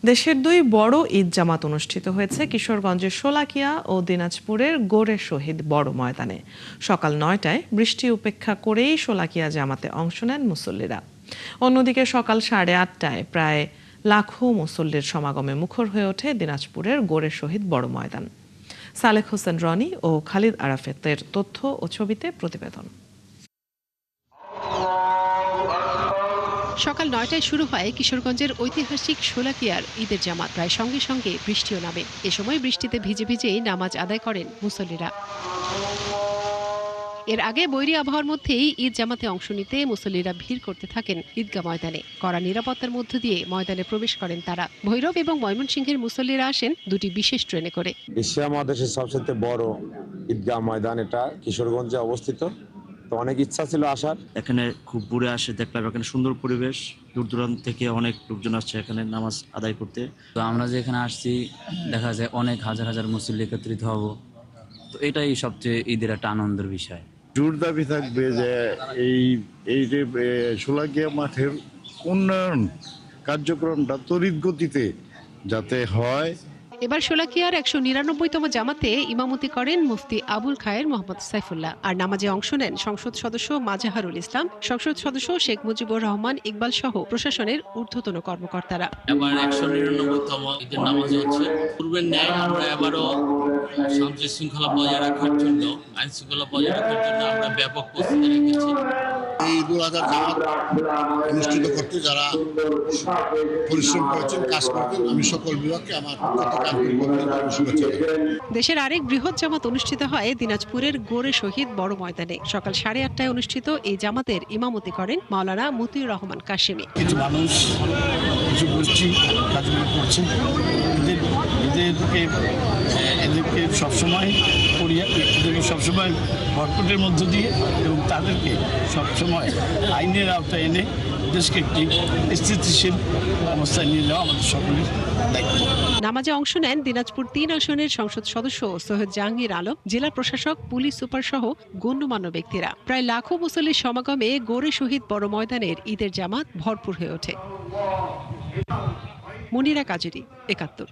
দেশের দুই বড় ঈদ জামাত অনুষ্ঠিত হয়েছে কিশোরগঞ্জের শোলাকিয়া ও দিনাজপুরের গোরে শহীদ বড় ময়দানে। সকাল ৯টায় বৃষ্টি উপেক্ষা করেই শোলাকিয়া জামাতে অংশ নেন মুসল্লিরা। অন্যদিকে সকাল 8:30টায় প্রায় লাখো মুসল্লির সমাগমে মুখর হয়ে ওঠে দিনাজপুরের গোরে শহীদ বড় ময়দান। সালেক হোসেন রনি ও খালিদ আরাফাতের তথ্য ও ছবিতে প্রতিবেদন। সকাল ৯টায় শুরু হয় কিশোরগঞ্জের ঐতিহাসিক শোলাকিয়ার ঈদের জামাত। প্রায় সঙ্গে সঙ্গে বৃষ্টিও নামে। এ সময় বৃষ্টিতে ভিজে ভিজেই নামাজ আদায় করেন মুসল্লিরা। এর আগে বৈরী আবহাওয়ার মধ্যেই ঈদ জামাতে অংশ নিতে মুসল্লিরা ভিড় করতে থাকেন ঈদগাহ ময়দানে। কড়া নিরাপত্তার মধ্য দিয়ে ময়দানে প্রবেশ করেন তারা। ভৈরব এবং ময়মনসিংহের মুসল্লিরা আসেন দুটি বিশেষ ট্রেনে করে। এশিয়া মহাদেশের সবচেয়ে বড় ঈদগাহ ময়দান এটা কিশোরগঞ্জে অবস্থিত। তো অনেক ইচ্ছা ছিল আসার। এখানে খুব ঘুরে আসে, দেখলাম এখানে সুন্দর পরিবেশ, দূর দূরান্ত থেকে অনেক লোকজন আসছে এখানে নামাজ আদায় করতে। তো আমরা যে এখানে আসছি, দেখা যায় অনেক হাজার হাজার মুসল্লি একত্রিত হব। তো এটাই সবচেয়ে ঈদের একটা আনন্দের বিষয়। জোর দাবি থাকবে যে এই যে শোলাকিয়া মাঠের উন্নয়ন কার্যক্রমটা তড়িৎ গতিতে যাতে হয়। এবার শোলাকিয়ার ১৯৯তম জামাতে ইমামতি করেন মুফতি আবুল খায়ের মোহাম্মদ সাইফুল্লাহ। আর নামাজে অংশ নেন সংসদ সদস্য মাজাহারুল ইসলাম, সংসদ সদস্য শেখ মুজিবুর রহমান ইকবাল সহ প্রশাসনের ঊর্ধ্বতন কর্মকর্তারা। এবার ১৯৯তম ঈদের নামাজ হচ্ছে। পূর্বের ন্যায় আমরা এবারও শান্তি শৃঙ্খলা বজায় রাখার জন্য, আইন শৃঙ্খলা বজায় রাখার জন্য আমরা ব্যাপক প্রস্তুতি রেখেছি। এই ঈদুল আজহার জামাত অনুষ্ঠিত করতে যারা পরিশ্রম করেছেন, কাজ করেছেন, আমি সকল বিভাগকে আমার শুভেচ্ছা। দেশের আরেক বৃহৎ জামাত অনুষ্ঠিত হয় দিনাজপুরের গোরে শহীদ বড় ময়দানে। সকাল 8:30টায় অনুষ্ঠিত এই জামাতের ইমামতি করেন মাওলানা মতিউর রহমান কাশেমি। কিছু মানুষ কিছু গোষ্ঠী কাজগুলো করছে, এদেরকে সবসময় বরকটের মধ্য দিয়ে এবং তাদেরকে সবসময় আইনের আওতায় এনে দেশকে একটি স্থিতিশীল অবস্থায় নিয়ে যাওয়া আমাদের সকলের দায়িত্ব। নামাজে অংশ নেন দিনাজপুর ৩ আসনের সংসদ সদস্য সৈয়দ জাহাঙ্গীর আলম, জেলা প্রশাসক, পুলিশ সুপার সহ গণ্যমান্য ব্যক্তিরা। প্রায় লাখো মুসল্লির সমাগমে গোরে শহীদ বড় ময়দানের ঈদের জামাত ভরপুর হয়ে ওঠে। মুনিরা কাজেরি, ৭১।